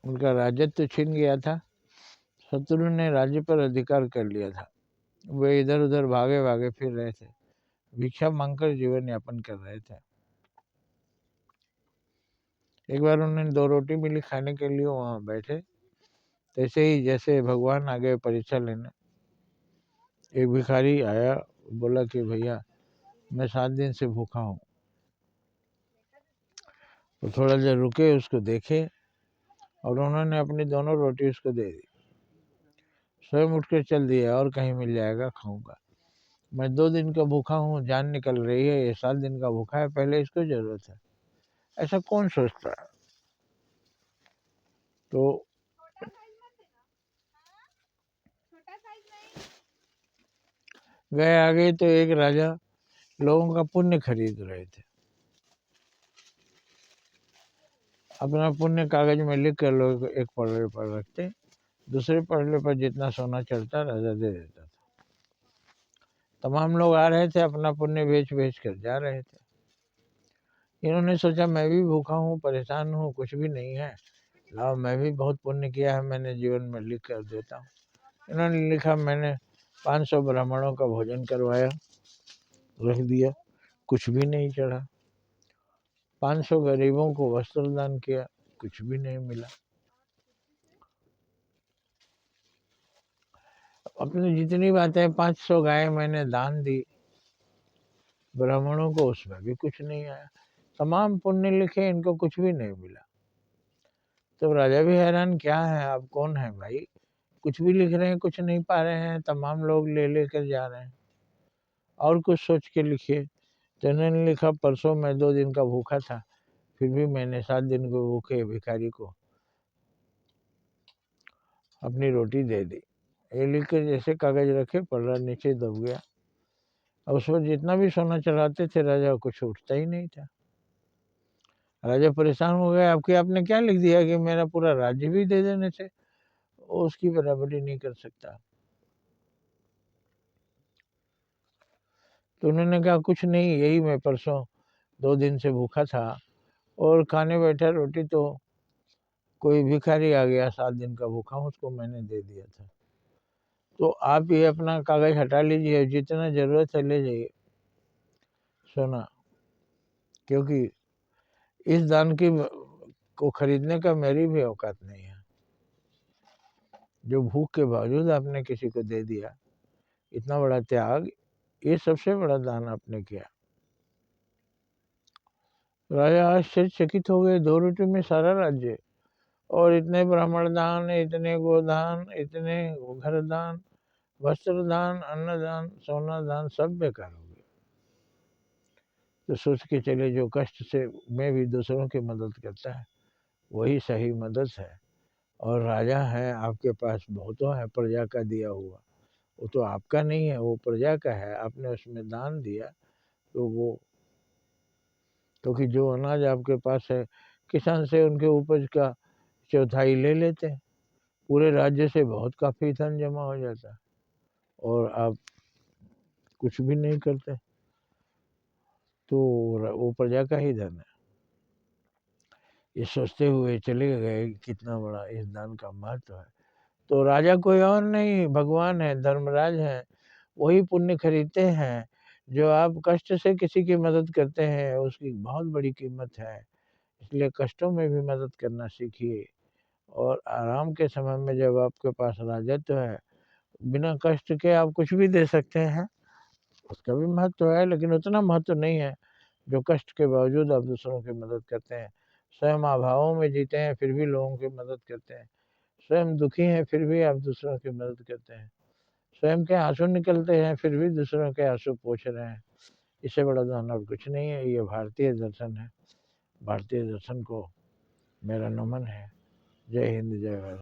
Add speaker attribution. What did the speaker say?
Speaker 1: उनका राजत्व छीन गया था, शत्रु ने राज्य पर अधिकार कर लिया था। वे इधर उधर भागे भागे फिर रहे थे, भिक्षा मांगकर जीवन यापन कर रहे थे। एक बार उन्हें 2 रोटी मिली खाने के लिए, वहां बैठे तैसे ही जैसे भगवान आ गए परीक्षा लेने। एक भिखारी आया, बोला कि भैया मैं 7 दिन से भूखा हूँ। तो थोड़ा देर रुके, उसको देखे और उन्होंने अपनी दोनों रोटी उसको दे दी। स्वयं उठ कर चल दिए, और कहीं मिल जाएगा खाऊंगा, मैं 2 दिन का भूखा हूँ, जान निकल रही है, ये 7 दिन का भूखा है, पहले इसको जरूरत है। ऐसा कौन सोचता है? तो गए आगे तो एक राजा लोगों का पुण्य खरीद रहे थे। अपना पुण्य कागज में लिख कर लोग एक पलड़े पर रखते, दूसरे पलड़े पर जितना सोना चढ़ता राजा दे देता था। तमाम लोग आ रहे थे, अपना पुण्य बेच बेच कर जा रहे थे। इन्होंने सोचा मैं भी भूखा हूँ, परेशान हूँ, कुछ भी नहीं है, लाओ मैं भी बहुत पुण्य किया है, मैंने जीवन में लिख कर देता हूँ। इन्होंने लिखा, मैंने 500 ब्राह्मणों का भोजन करवाया, रख दिया, कुछ भी नहीं चढ़ा। 500 गरीबों को वस्त्र दान किया, कुछ भी नहीं मिला। अपनी जितनी बातें, 500 गाय मैंने दान दी ब्राह्मणों को, उसमें भी कुछ नहीं आया। तमाम पुण्य लिखे, इनको कुछ भी नहीं मिला। तो राजा भी हैरान, क्या है, आप कौन है भाई, कुछ भी लिख रहे हैं, कुछ नहीं पा रहे हैं, तमाम लोग ले लेकर जा रहे हैं, और कुछ सोच के लिखिए। तो इन्होंने लिखा, परसों मैं 2 दिन का भूखा था, फिर भी मैंने 7 दिन को भूखे भिखारी को अपनी रोटी दे दी। ये लिख कर जैसे कागज रखे, पलड़ा नीचे दब गया। और उस पर जितना भी सोना चढ़ाते थे राजा, कुछ उठता ही नहीं था। राजा परेशान हो गया, आपके आपने क्या लिख दिया कि मेरा पूरा राज्य भी दे देने से वो उसकी बराबरी नहीं कर सकता। तो उन्होंने कहा, कुछ नहीं, यही मैं परसों 2 दिन से भूखा था और खाने बैठा रोटी, तो कोई भिखारी आ गया, 7 दिन का भूखा हूँ, उसको मैंने दे दिया था। तो आप ये अपना कागज हटा लीजिए, जितना जरूरत है ले जाइए सोना, क्योंकि इस दान की को खरीदने का मेरी भी औकात नहीं है। जो भूख के बावजूद आपने किसी को दे दिया, इतना बड़ा त्याग, ये सबसे बड़ा दान आपने किया। राजा आश्चर्यचकित हो गए, 2 रोटी में सारा राज्य, और इतने ब्राह्मण दान, इतने गोदान, इतने घर दान, वस्त्र दान, अन्न दान, सोना दान, सब बेकार हो गए। तो सोच के चले, जो कष्ट से में भी दूसरों की मदद करता है वही सही मदद है। और राजा है, आपके पास बहुतों है प्रजा का दिया हुआ, वो तो आपका नहीं है, वो प्रजा का है, आपने उसमें दान दिया। तो वो, क्योंकि जो अनाज आपके पास है, किसान से उनके उपज का चौथाई ले लेते हैं, पूरे राज्य से बहुत काफ़ी धन जमा हो जाता है, और आप कुछ भी नहीं करते, तो वो प्रजा का ही धन है। ये सोचते हुए चले गए, कितना बड़ा इस दान का महत्व है। तो राजा कोई और नहीं, भगवान है, धर्मराज है, वही पुण्य खरीदते हैं। जो आप कष्ट से किसी की मदद करते हैं, उसकी बहुत बड़ी कीमत है। इसलिए कष्टों में भी मदद करना सीखिए, और आराम के समय में जब आपके पास राजत्व है, बिना कष्ट के आप कुछ भी दे सकते हैं, उसका भी महत्व है, लेकिन उतना महत्व नहीं है जो कष्ट के बावजूद आप दूसरों की मदद करते हैं। स्वयं अभावों में जीते हैं, फिर भी लोगों की मदद करते हैं। स्वयं दुखी हैं, फिर भी आप दूसरों की मदद करते हैं। स्वयं के आंसू निकलते हैं, फिर भी दूसरों के आंसू पोंछ रहे हैं। इससे बड़ा दान और कुछ नहीं है। ये भारतीय दर्शन है। भारतीय दर्शन को मेरा नमन है। जय हिंद, जय भारत।